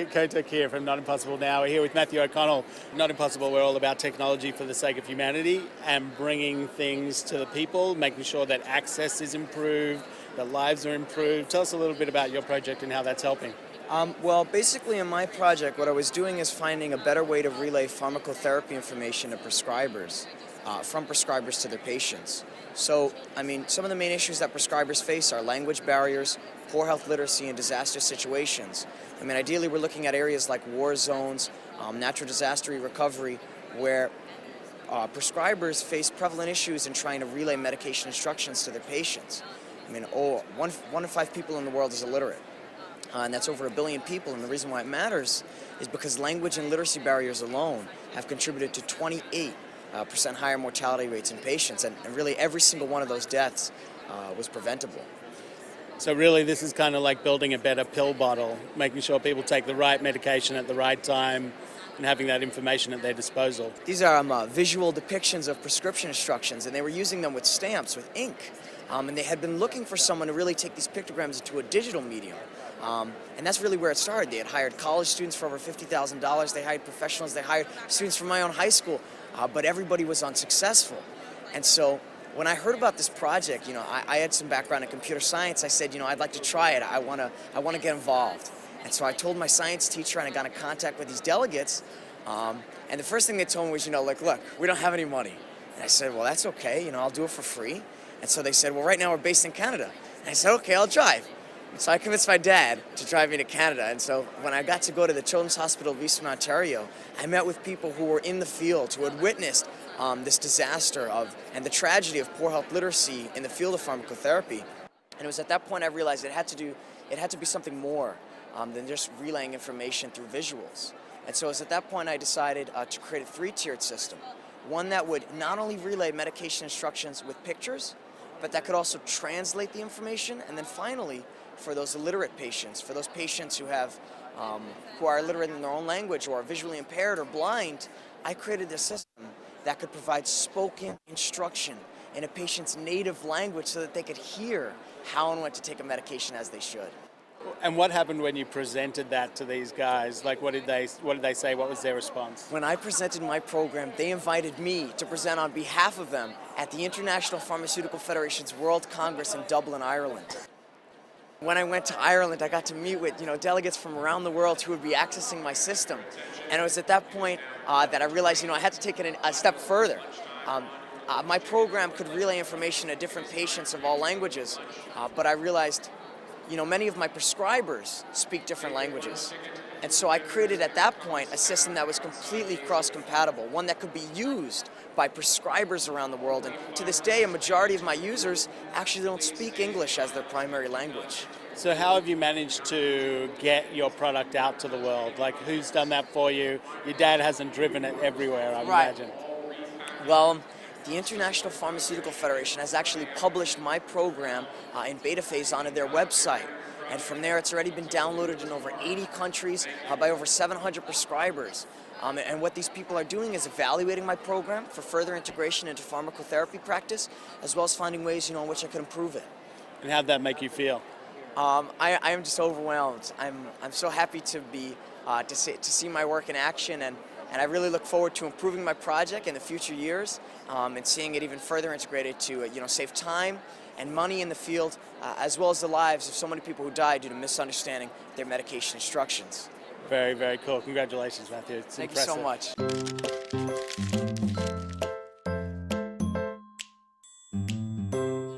Hi, Kotek here from Not Impossible Now. We're here with Matthew O'Connell. Not Impossible, we're all about technology for the sake of humanity and bringing things to the people, making sure that access is improved, that lives are improved. Tell us a little bit about your project and how that's helping. Well, basically in my project, what I was doing is finding a better way to relay pharmacotherapy information to prescribers, from prescribers to their patients. So, some of the main issues that prescribers face are language barriers, poor health literacy, and disaster situations. Ideally we're looking at areas like war zones, natural disaster recovery, where prescribers face prevalent issues in trying to relay medication instructions to their patients. One in 5 people in the world is illiterate. And that's over 1 billion people, and the reason why it matters is because language and literacy barriers alone have contributed to 28% higher mortality rates in patients, and really every single one of those deaths was preventable. So really this is kind of like building a better pill bottle, making sure people take the right medication at the right time and having that information at their disposal. These are visual depictions of prescription instructions, and they were using them with stamps, with ink. And they had been looking for someone to really take these pictograms into a digital medium. And that's really where it started. They had hired college students for over $50,000. They hired professionals. They hired students from my own high school. But everybody was unsuccessful. And so when I heard about this project, I had some background in computer science. I said, I'd like to try it. I want to get involved. And so I told my science teacher, and I got in contact with these delegates. And the first thing they told me was, look, we don't have any money. And I said, well, that's okay. I'll do it for free. And so they said, well, right now we're based in Canada. And I said, okay, I'll drive. So I convinced my dad to drive me to Canada. And so when I got to go to the Children's Hospital of Eastern Ontario, I met with people who were in the field, who had witnessed this disaster and the tragedy of poor health literacy in the field of pharmacotherapy. And it was at that point I realized it had to be something more than just relaying information through visuals. And so it was at that point I decided to create a 3-tiered system. One that would not only relay medication instructions with pictures, but that could also translate the information. And then finally, for those illiterate patients, for those patients who are illiterate in their own language or are visually impaired or blind, I created a system that could provide spoken instruction in a patient's native language so that they could hear how and when to take a medication as they should. And what happened when you presented that to these guys? Like, what did they say? What was their response? When I presented my program, they invited me to present on behalf of them at the International Pharmaceutical Federation's World Congress in Dublin, Ireland. When I went to Ireland, I got to meet with delegates from around the world who would be accessing my system. And it was at that point that I realized I had to take it a step further. My program could relay information to different patients of all languages, but I realized many of my prescribers speak different languages. And so I created at that point a system that was completely cross-compatible, one that could be used by prescribers around the world. And to this day, a majority of my users actually don't speak English as their primary language. So how have you managed to get your product out to the world? Like, who's done that for you? Your dad hasn't driven it everywhere, I imagine. Well, the International Pharmaceutical Federation has actually published my program in beta phase onto their website. And from there, it's already been downloaded in over 80 countries by over 700 prescribers. And what these people are doing is evaluating my program for further integration into pharmacotherapy practice, as well as finding ways in which I could improve it. And how'd that make you feel? I am just overwhelmed. I'm so happy to see my work in action, and I really look forward to improving my project in the future years and seeing it even further integrated to save time and money in the field, as well as the lives of so many people who died due to misunderstanding their medication instructions. Very, very cool. Congratulations, Matthew. It's Thank impressive. you so much.